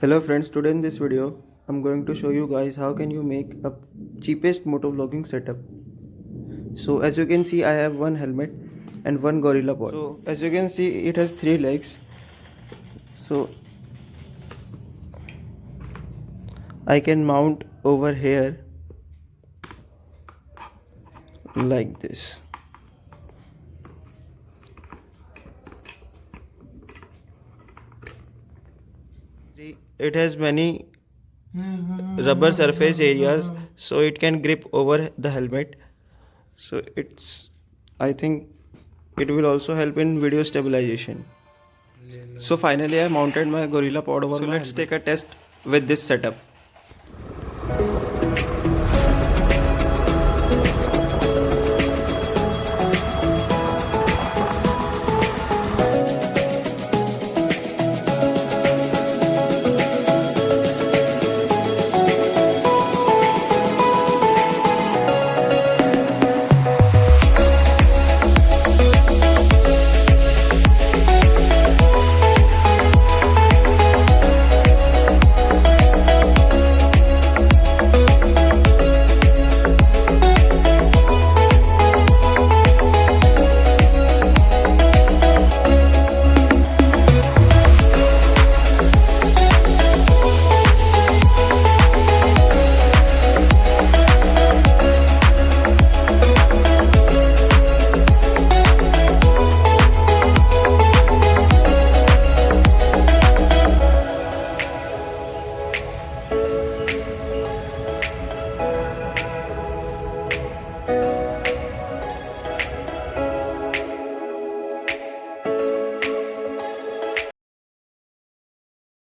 Hello friends, today in this video I'm going to show you guys how can you make a cheapest motovlogging setup. So as you can see, I have one helmet and one gorilla pod. So as you can see, it has 3 legs. So I can mount over here like this. It has many rubber surface areas, so it can grip over the helmet. So I think it will also help in video stabilization. So finally I mounted my gorilla pod over my helmet. Let's take a test with this setup.